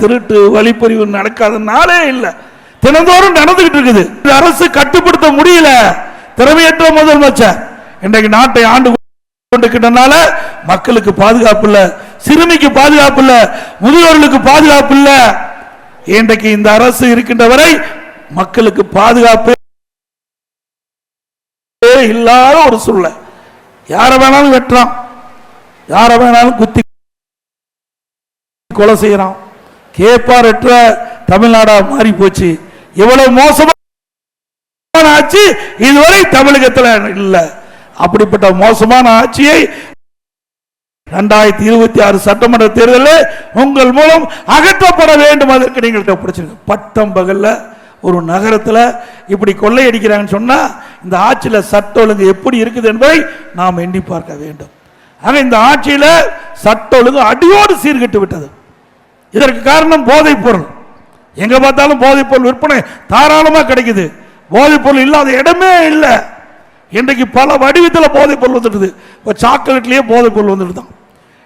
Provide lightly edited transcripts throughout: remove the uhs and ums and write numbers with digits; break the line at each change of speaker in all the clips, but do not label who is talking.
திருட்டு வழிப்பறிவு நடக்காத நாளே இல்லை. தினந்தோறும் நடந்துகிட்டு இருக்குது. அரசு கட்டுப்படுத்த முடியல. திறமையற்ற முதலமைச்சர் இன்றைக்கு நாட்டை ஆண்டு கொண்டிருக்கின்றனால மக்களுக்கு பாதுகாப்பு இல்ல, சிறுமிக்கு பாதுகாப்பு இல்ல, முதியோர்களுக்கு பாதுகாப்பு இல்ல. இன்றைக்கு இந்த அரசு இருக்கின்ற வரை மக்களுக்கு பாதுகாப்பு இல்லாத ஒரு சூழ்நிலை. யார வேணாலும் வெட்டுறான், யார வேணாலும் குத்தி கொலை செய்யறான். கேப்பாரற்ற தமிழ்நாடா மாறி போச்சு. எவ்வளவு மோசமான ஆட்சி இதுவரை தமிழகத்தில் இல்ல. அப்படிப்பட்ட மோசமான ஆட்சியை 2026 சட்டமன்ற தேர்தலில் உங்கள் மூலம் அகற்றப்பட வேண்டும். அதற்கு நீங்கள் பிடிச்சிருக்க பட்டம் பகல்ல ஒரு நகரத்தில் இப்படி கொள்ளையடிக்கிறாங்கன்னு சொன்னா இந்த ஆட்சியில் சட்ட ஒழுங்கு எப்படி இருக்குது என்பதை நாம் எண்ணி பார்க்க வேண்டும். ஆக இந்த ஆட்சியில் சட்ட ஒழுங்கு அடியோடு சீர்கெட்டு விட்டது. இதற்கு காரணம் போதைப் பொருள். எங்க பார்த்தாலும் போதைப் பொருள் விற்பனை தாராளமாக கிடைக்குது. போதைப் பொருள் இல்லாத இடமே இல்லை. இன்றைக்கு பல வடிவத்தில் போதைப் பொருள் வந்துடுது. இப்போ சாக்லேட்லேயே போதைப் பொருள் வந்துட்டு தான்.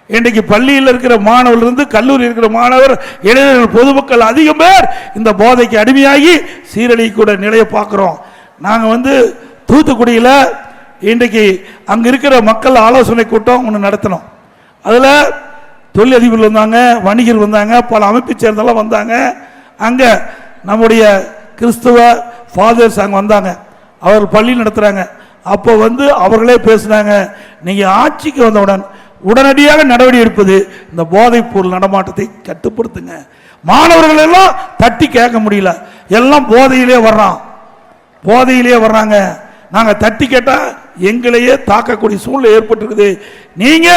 இன்றைக்கு பள்ளியில் இருக்கிற மாணவர்லேருந்து கல்லூரியில் இருக்கிற மாணவர், இளைஞர்கள், பொதுமக்கள் அதிகம் பேர் இந்த போதைக்கு அடிமையாகி சீரழிக்கூட நிலையை பார்க்குறோம். நாங்கள் தூத்துக்குடியில் இன்றைக்கு அங்கே இருக்கிற மக்கள் ஆலோசனை கூட்டம் ஒன்று நடத்தினோம். அதில் தொழிலதிபர்கள் வந்தாங்க, வணிகர் வந்தாங்க, பல அமைப்பை சேர்ந்தெல்லாம் வந்தாங்க. அங்கே நம்முடைய கிறிஸ்துவ ஃபாதர்ஸ் அங்கே வந்தாங்க. அவர்கள் பள்ளி நடத்துகிறாங்க. அப்போ அவர்களே பேசினாங்க, நீங்கள் ஆட்சிக்கு வந்தவுடன் உடனடியாக நடவடிக்கை எடுப்பது இந்த போதைப் பொருள் நடமாட்டத்தை கட்டுப்படுத்துங்க. மாணவர்கள் எல்லாம் தட்டி கேட்க முடியல, எல்லாம் போதையிலே வர்றாங்க. நாங்கள் தட்டி கேட்டால் எங்களையே தாக்கக்கூடிய சூழ்நிலை ஏற்பட்டிருக்குது. நீங்க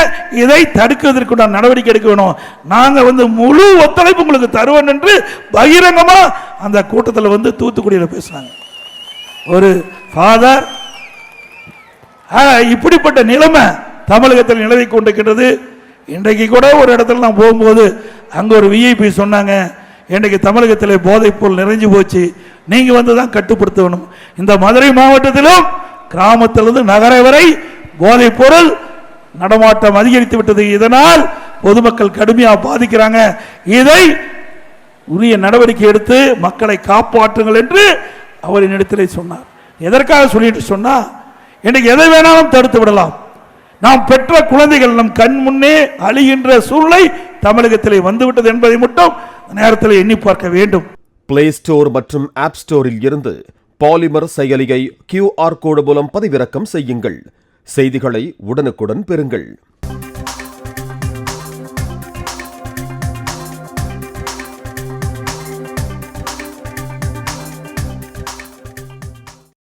இதை தடுக்கிறதுக்கு நடவடிக்கை எடுக்க வேணும். நாங்கள் முழு ஒத்துழைப்பு உங்களுக்கு தருவோம் என்று பகிரங்கமா அந்த கூட்டத்தில் தூத்துக்குடியில் பேசினாங்க ஒரு ஃபாதர். இப்படிப்பட்ட நிலைமை தமிழகத்தில் நிலவி கொண்டிருக்கிறது. இன்றைக்கு கூட ஒரு இடத்துல நான் போகும்போது அங்க ஒரு விஐபி சொன்னாங்க, இன்றைக்கு தமிழகத்தில் போதைப் பொருள் நிறைஞ்சு போச்சு, நீங்க தான் கட்டுப்படுத்தணும். இந்த மதுரை மாவட்டத்திலும் கிராமத்திலிருந்து நகர வரை போதைப் பொருள் நடமாட்டம் அதிகரித்து விட்டது. இதனால் பொதுமக்கள் கடுமையாக பாதிக்கிறாங்க. இதை உரிய நடவடிக்கை எடுத்து மக்களை காப்பாற்றுங்கள் என்று அவரின் இடத்திலே சொன்னார். எதற்காக சொல்லிட்டு சொன்னா, இன்னைக்கு எதை வேணாலும் தடுத்து விடலாம். நாம் பெற்ற குழந்தைகள் நம் கண் முன்னே அழிகின்ற சூழ்நிலை தமிழகத்திலே வந்துவிட்டது என்பதை மட்டும் நேரத்தில் எண்ணி பார்க்க வேண்டும்.
பிளே ஸ்டோர் மற்றும் ஆப் ஸ்டோரில் இருந்து பாலிமர் செயலியை QR கோடு மூலம் பதிவிறக்கம் செய்யுங்கள். செய்திகளை உடனுக்குடன் பெறுங்கள்.